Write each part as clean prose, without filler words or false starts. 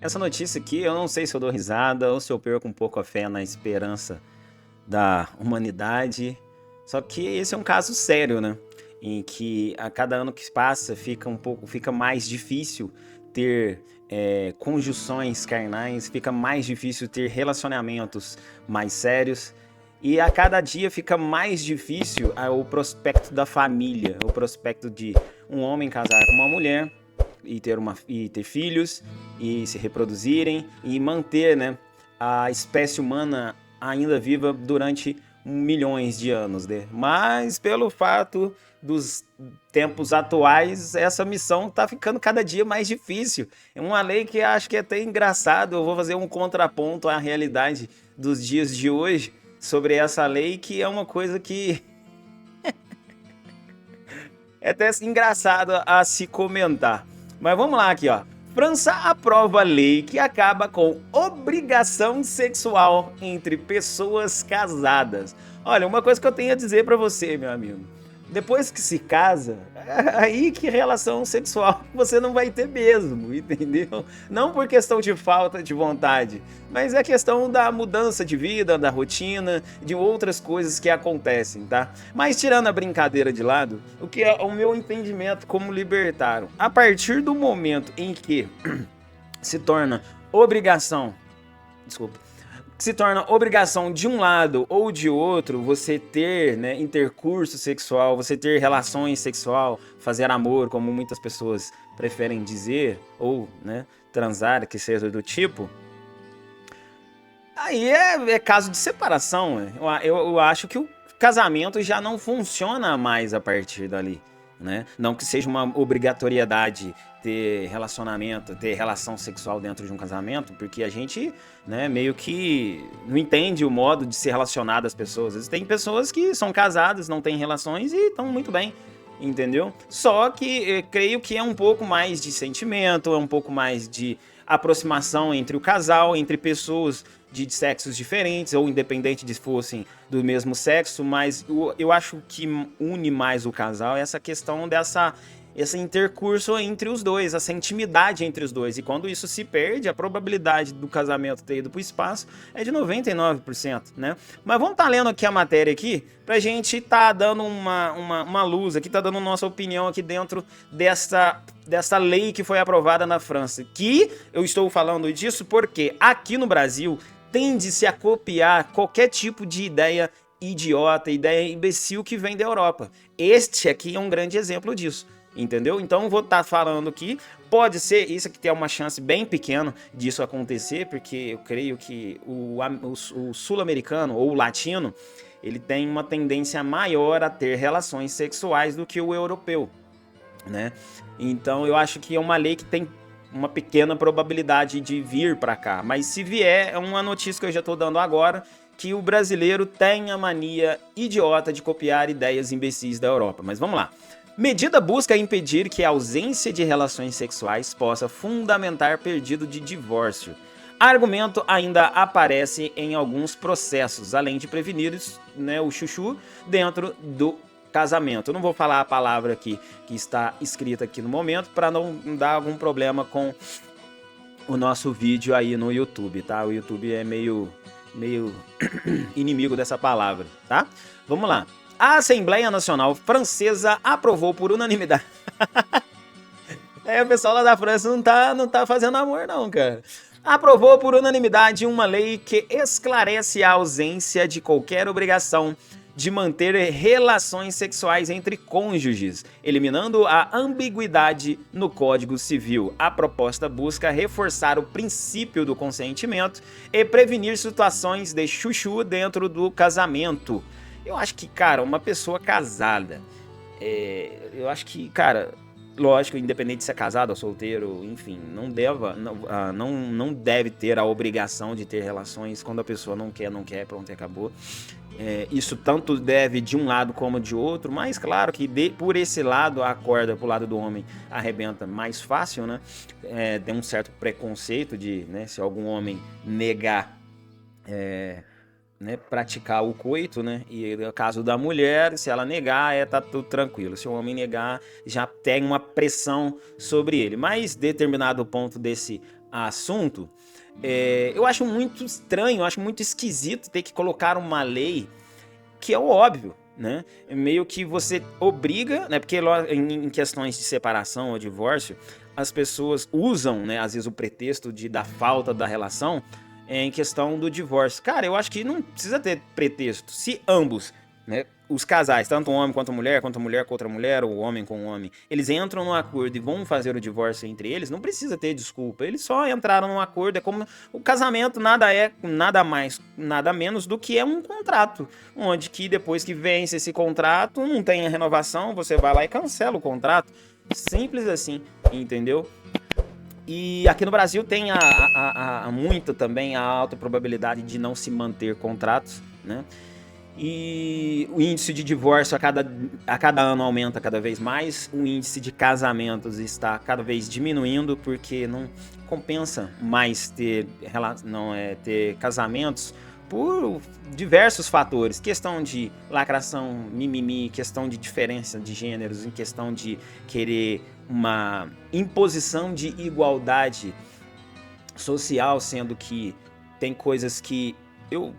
Essa notícia aqui, eu não sei se eu dou risada ou se eu perco um pouco a fé na esperança da humanidade. Só que esse é um caso sério, né? Em que a cada ano que passa fica mais difícil ter conjunções carnais, fica mais difícil ter relacionamentos mais sérios. E a cada dia fica mais difícil o prospecto da família, o prospecto de um homem casar com uma mulher e ter filhos e se reproduzirem e manter, né, a espécie humana ainda viva durante milhões de anos, né? Mas pelo fato dos tempos atuais, essa missão está ficando cada dia mais difícil. É uma lei que acho que é até engraçado. Eu vou fazer um contraponto à realidade dos dias de hoje sobre essa lei, que é uma coisa que é até engraçado a se comentar. Mas vamos lá aqui, ó. França aprova lei que acaba com obrigação sexual entre pessoas casadas. Olha, uma coisa que eu tenho a dizer pra você, meu amigo. Depois que se casa, aí que relação sexual você não vai ter mesmo, entendeu? Não por questão de falta de vontade, mas é questão da mudança de vida, da rotina, de outras coisas que acontecem, tá? Mas tirando a brincadeira de lado, o que é o meu entendimento como libertário? A partir do momento em que se torna obrigação, desculpa, se torna obrigação de um lado ou de outro você ter, né, intercurso sexual, você ter relações sexual, fazer amor, como muitas pessoas preferem dizer, ou, né, transar, que seja do tipo, aí é caso de separação. Né? Eu acho que o casamento já não funciona mais a partir dali. Né? Não que seja uma obrigatoriedade ter relacionamento, ter relação sexual dentro de um casamento, porque a gente, né, meio que não entende o modo de se relacionar das pessoas. Existem pessoas que são casadas, não têm relações e estão muito bem, entendeu? Só que creio que é um pouco mais de sentimento, é um pouco mais de aproximação entre o casal, entre pessoas de sexos diferentes, ou independente de fossem do mesmo sexo, mas eu acho que une mais o casal essa questão esse intercurso entre os dois, essa intimidade entre os dois. E quando isso se perde, a probabilidade do casamento ter ido para o espaço é de 99%, né? Mas vamos estar lendo aqui a matéria aqui, pra gente tá dando uma luz aqui, tá dando nossa opinião aqui dentro dessa lei que foi aprovada na França. Que eu estou falando disso porque aqui no Brasil tende-se a copiar qualquer tipo de ideia idiota, ideia imbecil que vem da Europa. Este aqui é um grande exemplo disso. Entendeu? Então vou estar falando aqui. Pode ser, isso aqui tem uma chance bem pequena disso acontecer, porque eu creio que o sul-americano ou o latino, ele tem uma tendência maior a ter relações sexuais do que o europeu, né? Então eu acho que é uma lei que tem uma pequena probabilidade de vir para cá, mas se vier, é uma notícia que eu já estou dando agora, que o brasileiro tem a mania idiota de copiar ideias imbecis da Europa. Mas vamos lá. Medida busca impedir que a ausência de relações sexuais possa fundamentar pedido de divórcio. Argumento ainda aparece em alguns processos, além de prevenir, né, o chuchu dentro do casamento. Eu não vou falar a palavra aqui que está escrita aqui no momento para não dar algum problema com o nosso vídeo aí no YouTube, tá? O YouTube é meio inimigo dessa palavra, tá? Vamos lá. A Assembleia Nacional Francesa aprovou por unanimidade. O pessoal lá da França não tá fazendo amor não, cara. Aprovou por unanimidade uma lei que esclarece a ausência de qualquer obrigação de manter relações sexuais entre cônjuges, eliminando a ambiguidade no Código Civil. A proposta busca reforçar o princípio do consentimento e prevenir situações de chuchu dentro do casamento. Eu acho que, cara, uma pessoa casada, eu acho que, cara, lógico, independente de ser casado ou solteiro, enfim, não deve ter a obrigação de ter relações quando a pessoa não quer, pronto, acabou. Isso tanto deve de um lado como de outro, mas claro que por esse lado a corda pro lado do homem arrebenta mais fácil, né? Tem um certo preconceito de, né, se algum homem negar, né, praticar o coito, né? E no caso da mulher, se ela negar, tá tudo tranquilo. Se o homem negar, já tem uma pressão sobre ele. Mas determinado ponto desse assunto, eu acho muito estranho, eu acho muito esquisito ter que colocar uma lei que é o óbvio, né? Meio que você obriga, né? Porque em questões de separação ou divórcio, as pessoas usam, né, às vezes o pretexto da falta da relação em questão do divórcio. Cara, eu acho que não precisa ter pretexto. Se ambos, né, os casais, tanto um homem quanto a mulher com outra mulher, ou o homem com o homem, eles entram num acordo e vão fazer o divórcio entre eles, não precisa ter desculpa. Eles só entraram num acordo, é como o casamento nada é, nada mais, nada menos do que é um contrato, onde que depois que vence esse contrato, não tem a renovação, você vai lá e cancela o contrato. Simples assim, entendeu? E aqui no Brasil tem muito também a alta probabilidade de não se manter contratos, né? E o índice de divórcio a cada ano aumenta cada vez mais, o índice de casamentos está cada vez diminuindo, porque não compensa mais ter casamentos por diversos fatores. Questão de lacração, mimimi, questão de diferença de gêneros, em questão de querer uma imposição de igualdade social, sendo que tem coisas que eu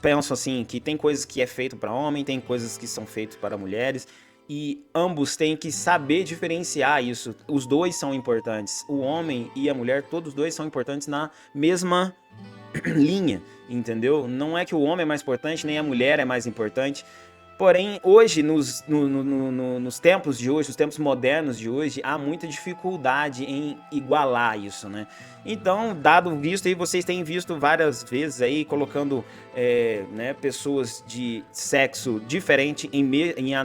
penso assim, que tem coisas que é feito para homem, tem coisas que são feitas para mulheres, e ambos têm que saber diferenciar isso. Os dois são importantes, o homem e a mulher, todos dois são importantes na mesma linha, entendeu? Não é que o homem é mais importante, nem a mulher é mais importante. Porém, hoje, nos tempos de hoje, nos tempos modernos de hoje, há muita dificuldade em igualar isso, né? Então, dado visto aí, vocês têm visto várias vezes aí, colocando né, pessoas de sexo diferente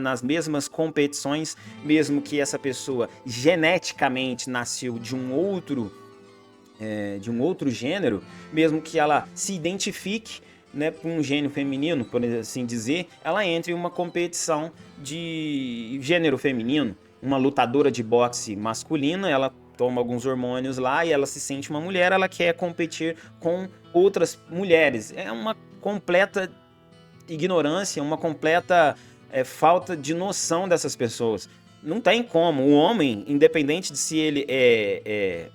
nas mesmas competições, mesmo que essa pessoa geneticamente nasceu de um outro gênero, mesmo que ela se identifique, né, com um gênero feminino, por assim dizer, ela entra em uma competição de gênero feminino. Uma lutadora de boxe masculina, ela toma alguns hormônios lá e ela se sente uma mulher, ela quer competir com outras mulheres. É uma completa ignorância, uma completa falta de noção dessas pessoas. Não tem como. O homem, independente de se ele é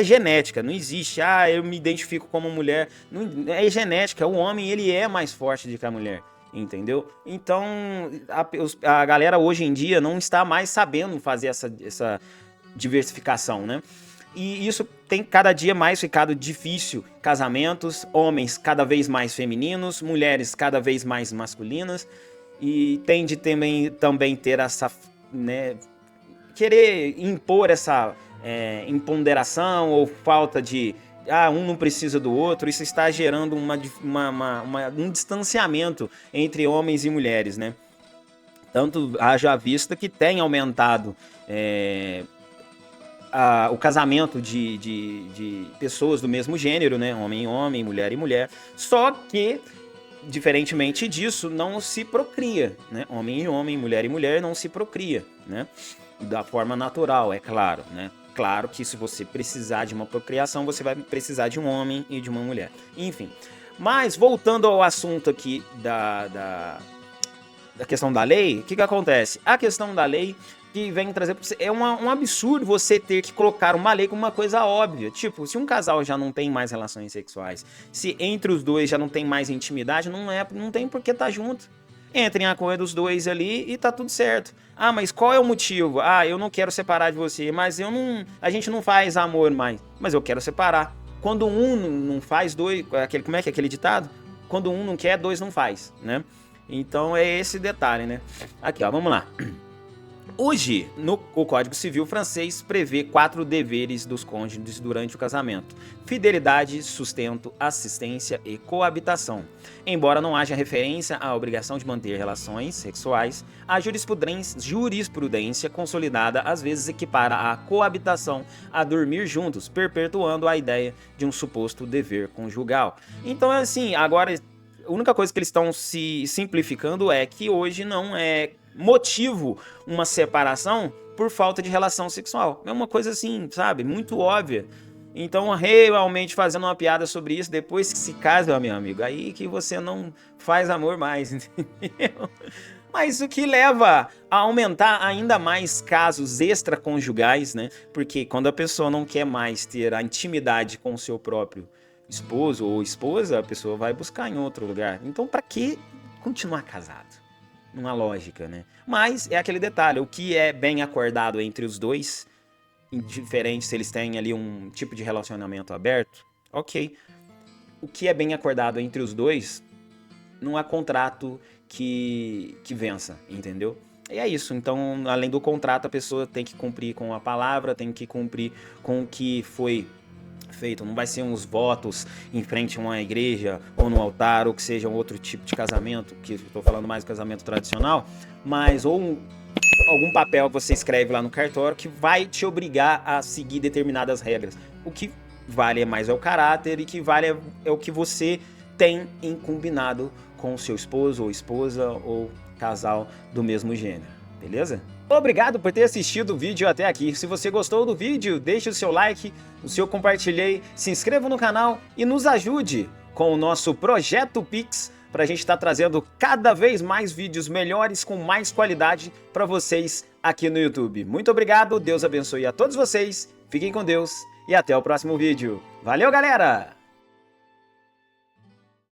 genética, não existe. Ah, eu me identifico como mulher. Não, é genética. O homem, ele é mais forte do que a mulher. Entendeu? Então, a galera hoje em dia não está mais sabendo fazer essa diversificação, né? E isso tem cada dia mais ficado difícil. Casamentos, homens cada vez mais femininos, mulheres cada vez mais masculinas. E tende também ter essa, né, querer impor essa imponderação ou falta de um não precisa do outro. Isso está gerando um distanciamento entre homens e mulheres, né? Tanto haja vista que tem aumentado o casamento de pessoas do mesmo gênero, né? Homem e homem, mulher e mulher. Só que, diferentemente disso, não se procria, né? Homem e homem, mulher e mulher não se procria, né? Da forma natural, é claro, né? Claro que se você precisar de uma procriação, você vai precisar de um homem e de uma mulher. Enfim, mas voltando ao assunto aqui da questão da lei, o que acontece? A questão da lei que vem trazer... É um absurdo você ter que colocar uma lei como uma coisa óbvia. Tipo, se um casal já não tem mais relações sexuais, se entre os dois já não tem mais intimidade, não tem por que estar junto. Entrem em acordo os dois ali e tá tudo certo. Ah, mas qual é o motivo? Ah, eu não quero separar de você, mas a gente não faz amor mais. Mas eu quero separar. Quando um não faz, dois... Como é que é aquele ditado? Quando um não quer, dois não faz, né? Então é esse detalhe, né? Aqui, ó, vamos lá. Hoje, o Código Civil francês prevê 4 deveres dos cônjuges durante o casamento: fidelidade, sustento, assistência e coabitação. Embora não haja referência à obrigação de manter relações sexuais, a jurisprudência consolidada às vezes equipara a coabitação a dormir juntos, perpetuando a ideia de um suposto dever conjugal. Então, assim, agora a única coisa que eles estão se simplificando é que hoje não é motivo uma separação por falta de relação sexual. É uma coisa assim, sabe, muito óbvia. Então, realmente fazendo uma piada sobre isso, depois que se casa, meu amigo, aí que você não faz amor mais, entendeu? mas o que leva a aumentar ainda mais casos extraconjugais, né? Porque quando a pessoa não quer mais ter a intimidade com o seu próprio esposo ou esposa, a pessoa vai buscar em outro lugar. Então, para que continuar casado? Numa lógica, né? Mas é aquele detalhe, o que é bem acordado entre os dois, indiferente se eles têm ali um tipo de relacionamento aberto, ok. O que é bem acordado entre os dois, não há contrato que vença, entendeu? E é isso, então, além do contrato, a pessoa tem que cumprir com a palavra, tem que cumprir com o que foi feito. Não vai ser uns votos em frente a uma igreja ou no altar, ou que seja um outro tipo de casamento, que estou falando mais do casamento tradicional, mas ou algum papel que você escreve lá no cartório que vai te obrigar a seguir determinadas regras. O que vale mais é o caráter e que vale é o que você tem em combinado com o seu esposo ou esposa ou casal do mesmo gênero, beleza? Obrigado por ter assistido o vídeo até aqui. Se você gostou do vídeo, deixe o seu like, o seu compartilhei, se inscreva no canal e nos ajude com o nosso Projeto Pix para a gente estar trazendo cada vez mais vídeos melhores com mais qualidade para vocês aqui no YouTube. Muito obrigado, Deus abençoe a todos vocês, fiquem com Deus e até o próximo vídeo. Valeu, galera!